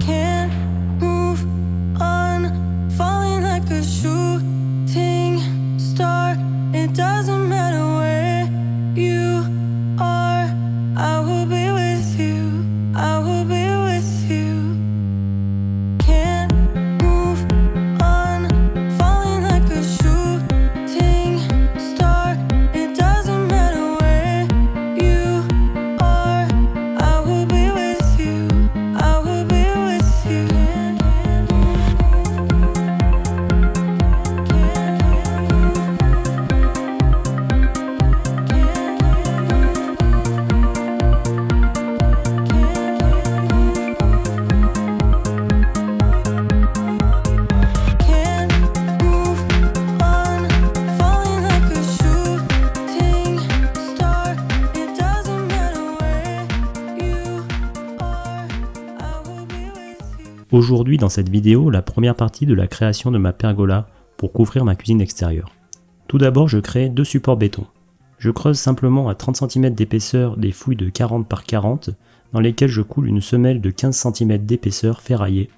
Can't move on, falling like a shooting star. It doesn't matter where you are, I will be with you, I will be with you. Can't move on, falling like a shooting star. It doesn't matter where you are, I will be with you, I will be with you. Can't move on, falling like a shooting star. It doesn't matter where you are, I will be with you. Aujourd'hui dans cette vidéo, la première partie de la création de ma pergola pour couvrir ma cuisine extérieure. Tout d'abord, je crée deux supports béton. Je creuse simplement à 30 cm d'épaisseur des fouilles de 40 par 40 dans lesquelles je coule une semelle de 15 cm d'épaisseur ferraillée,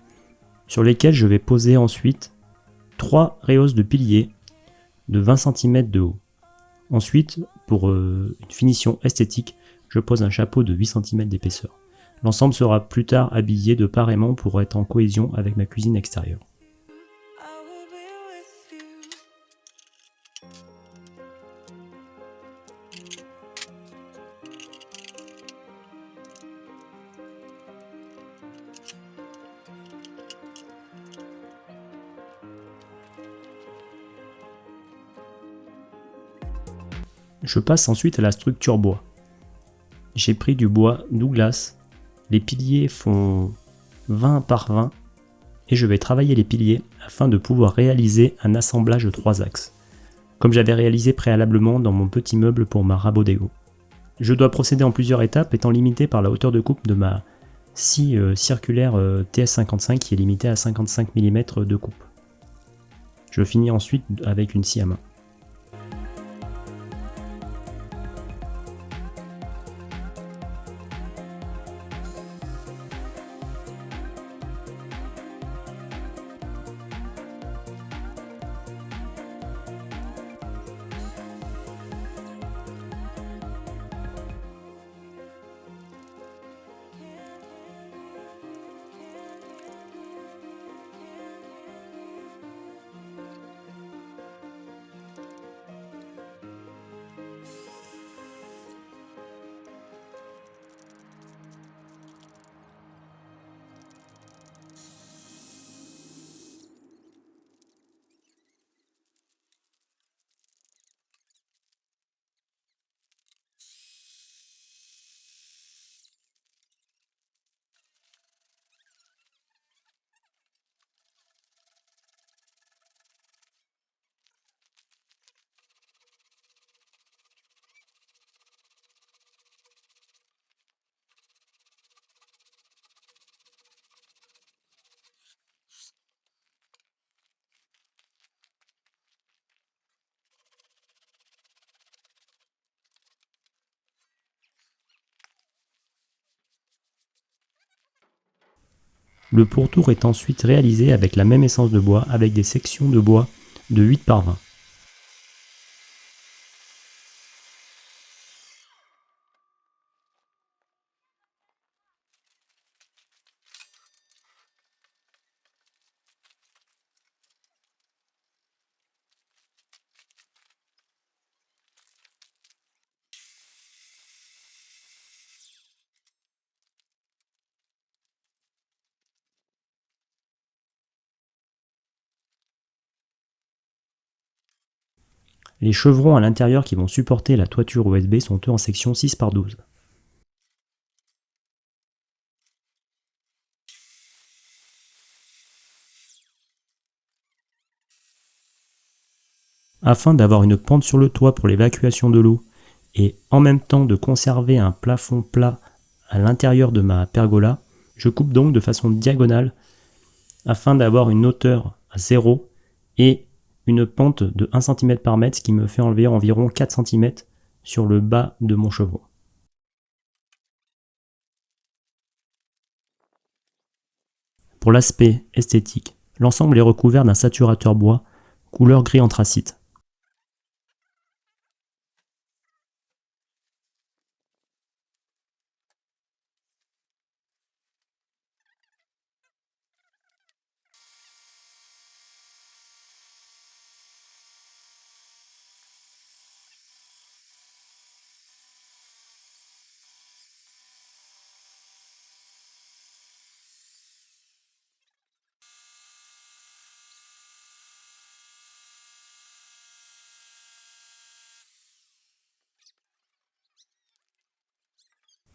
sur lesquelles je vais poser ensuite 3 rehausses de piliers de 20 cm de haut. Ensuite, pour une finition esthétique, je pose un chapeau de 8 cm d'épaisseur. L'ensemble sera plus tard habillé de part aimant pour être en cohésion avec ma cuisine extérieure. I will be with you. Je passe ensuite à la structure bois. J'ai pris du bois Douglas, les piliers font 20 par 20 et je vais travailler les piliers afin de pouvoir réaliser un assemblage de 3 axes, comme j'avais réalisé préalablement dans mon petit meuble pour ma Rabodego. Je dois procéder en plusieurs étapes étant limité par la hauteur de coupe de ma scie circulaire TS55 qui est limitée à 55 mm de coupe. Je finis ensuite avec une scie à main. Le pourtour est ensuite réalisé avec la même essence de bois avec des sections de bois de 8 par 20. Les chevrons à l'intérieur qui vont supporter la toiture USB sont eux en section 6 par 12. Afin d'avoir une pente sur le toit pour l'évacuation de l'eau et en même temps de conserver un plafond plat à l'intérieur de ma pergola, je coupe donc de façon diagonale afin d'avoir une hauteur à 0 et une pente de 1 cm par mètre, ce qui me fait enlever environ 4 cm sur le bas de mon chevron. Pour l'aspect esthétique, l'ensemble est recouvert d'un saturateur bois, couleur gris anthracite.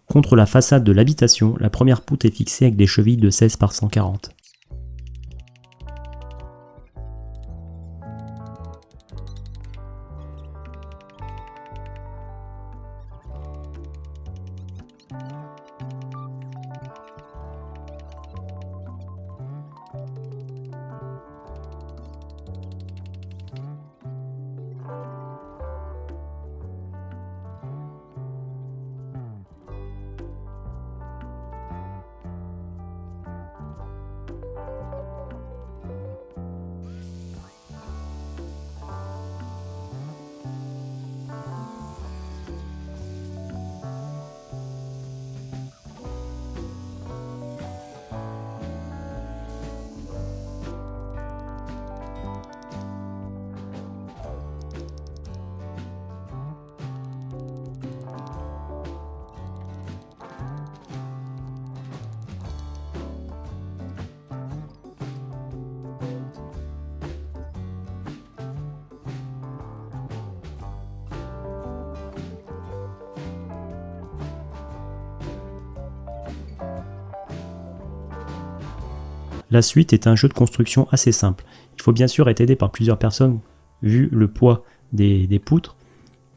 Contre la façade de l'habitation, la première poutre est fixée avec des chevilles de 16 par 140. La suite est un jeu de construction assez simple. Il faut bien sûr être aidé par plusieurs personnes vu le poids des poutres,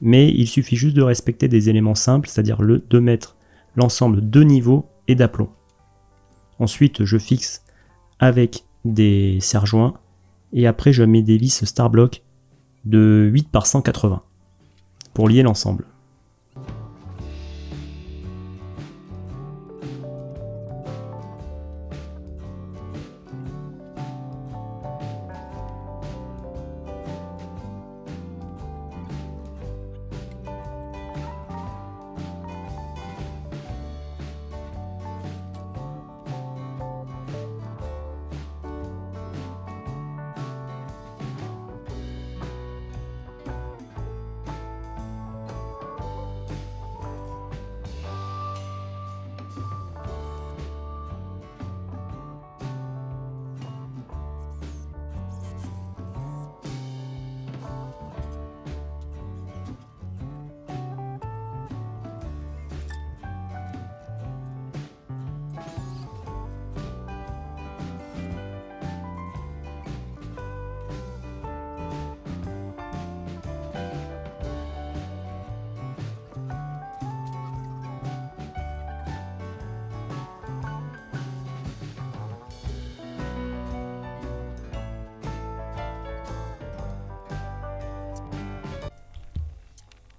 mais il suffit juste de respecter des éléments simples, c'est-à-dire de mettre l'ensemble de niveaux et d'aplomb. Ensuite, je fixe avec des serre-joints et après je mets des vis Starblock de 8 par 180 pour lier l'ensemble.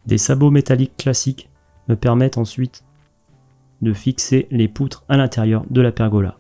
Des sabots métalliques classiques me permettent ensuite de fixer les poutres à l'intérieur de la pergola.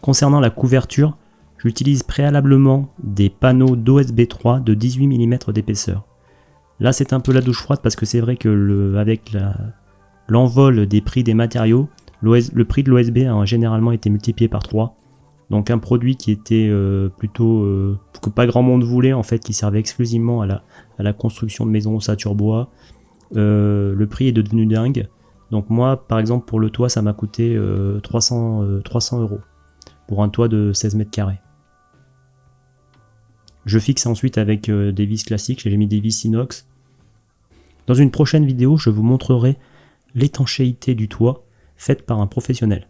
Concernant la couverture, j'utilise préalablement des panneaux d'OSB 3 de 18 mm d'épaisseur. Là c'est un peu la douche froide parce que c'est vrai que avec l'envol des prix des matériaux, le prix de l'OSB a généralement été multiplié par 3. Donc un produit qui était que pas grand monde voulait en fait, qui servait exclusivement à la construction de maisons ossature bois, le prix est devenu dingue. Donc moi par exemple pour le toit ça m'a coûté 300 € pour un toit de 16 mètres carrés. Je fixe ensuite avec des vis classiques, j'ai mis des vis inox. Dans une prochaine vidéo je vous montrerai l'étanchéité du toit faite par un professionnel.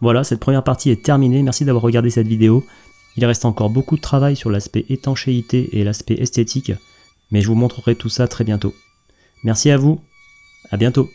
Voilà, cette première partie est terminée, merci d'avoir regardé cette vidéo. Il reste encore beaucoup de travail sur l'aspect étanchéité et l'aspect esthétique, mais je vous montrerai tout ça très bientôt. Merci à vous, à bientôt.